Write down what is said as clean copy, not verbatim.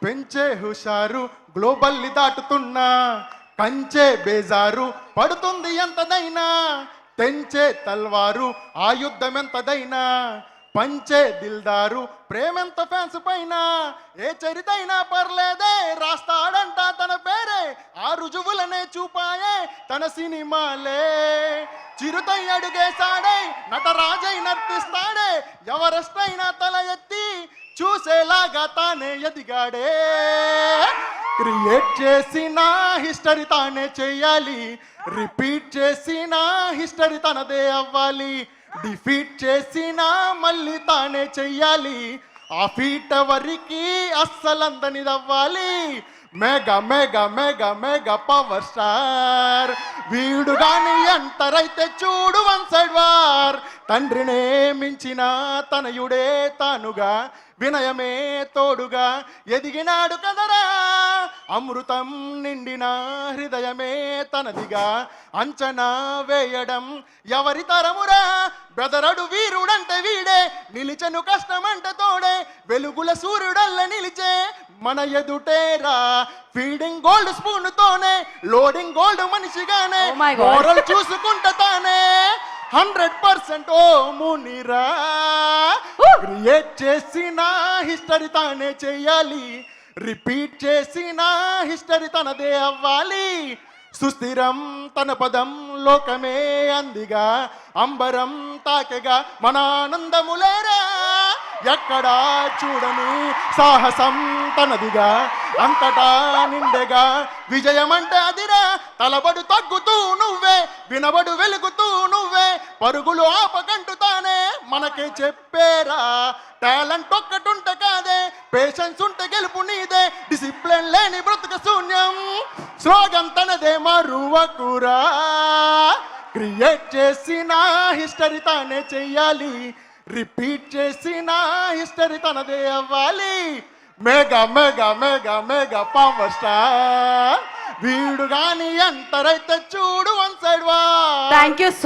పెంచే హుషారు గ్లోబల్ని దాటుతున్నా, కంచే బేజారు పడుతుంది ఎంతదైనా, తెంచే తల్వారు ఆయుద్ధం ఎంతదైనా, పంచే దిల్దారు ప్రేమెంత ఫ్యాన్స్ పైన, ఏ చరితైనా పర్లేదే రాస్తాడంట తన పేరే, ఆ రుజువులనే చూపాయే తన సినిమాలే. చిరుతై అడుగేశాడే నటరాజై నర్తిస్తాడే, ఎవరెస్టైనా తల ఎత్తి చూసేలాగా తానే ఎదిగాడే. క్రియేట్ చేసిన హిస్టరీ తానే చెయ్యాలి, రిపీట్ చేసిన హిస్టరీ తనదే అవ్వాలి, డిఫీట్ చేసిన మళ్ళీ తానే చెయ్యాలి, ఆ ఫీట్ ఎవరికి అస్సలందనిదవ్వాలి. Mega mega mega mega power star వీడు గాని ఎంటరైతే చూడు వన్ సైడ్ వార్. తండ్రినే మించిన తనయుడే తానుగా, వినయమే తోడుగా ఎదిగినాడు కదరా, అమృతం నిండిన హృదయమే తనదిగా, అంచనా వేయడం ఎవరి తరమురా, బెదరడు వీరుడంటే వీడే, నిలిచెను కష్టమంటే తోడే, వెలుగుల సూర్యుడల్ల నిలిచే మన ఎదుటేరా. ఫీడింగ్ గోల్డ్ స్పూన్ తోనే, లోడింగ్ గోల్డ్ మనిషిగానే, మోరల్ చూసుకుంటా తానే 100% ఓ మునిరా. క్రియేట్ చేసిన హిస్టరీ తానే చెయ్యాలి, రిపీట్ చేసిన హిస్టరీ తనదే అవ్వాలి. సుస్థిరం తన పదం లోకమే అందిగా, అంబరం తాకెగా మన ఆనందములేరా. ఎక్కడా చూడని సాహసం తనదిగా, అంతటా నిండెగా విజయమంటే అదిరా. తలబడు తగ్గుతూ నువ్వే, వినబడు వెలుగుతూ నువ్వే, పరుగులు ఆపకంటూ తానే మనకే చెప్పేరా. టాలెంట్ ఒక్కటుంటే కాదే, పేషెన్స్ ఉంటే గెలుపు నీదే, డిసిప్లిన్ లేని బ్రతుక శూన్యం, స్లోగన్ తనదే మరువకురా. క్రియేట్ చేసిన హిస్టరీ తానే చెయ్యాలి, రిపీట్ చేసిన హిస్టరీ తనదే అవ్వాలి. Mega mega mega mega power star వీడు గాని ఎంటరైతే చూడు one side war. Thank you.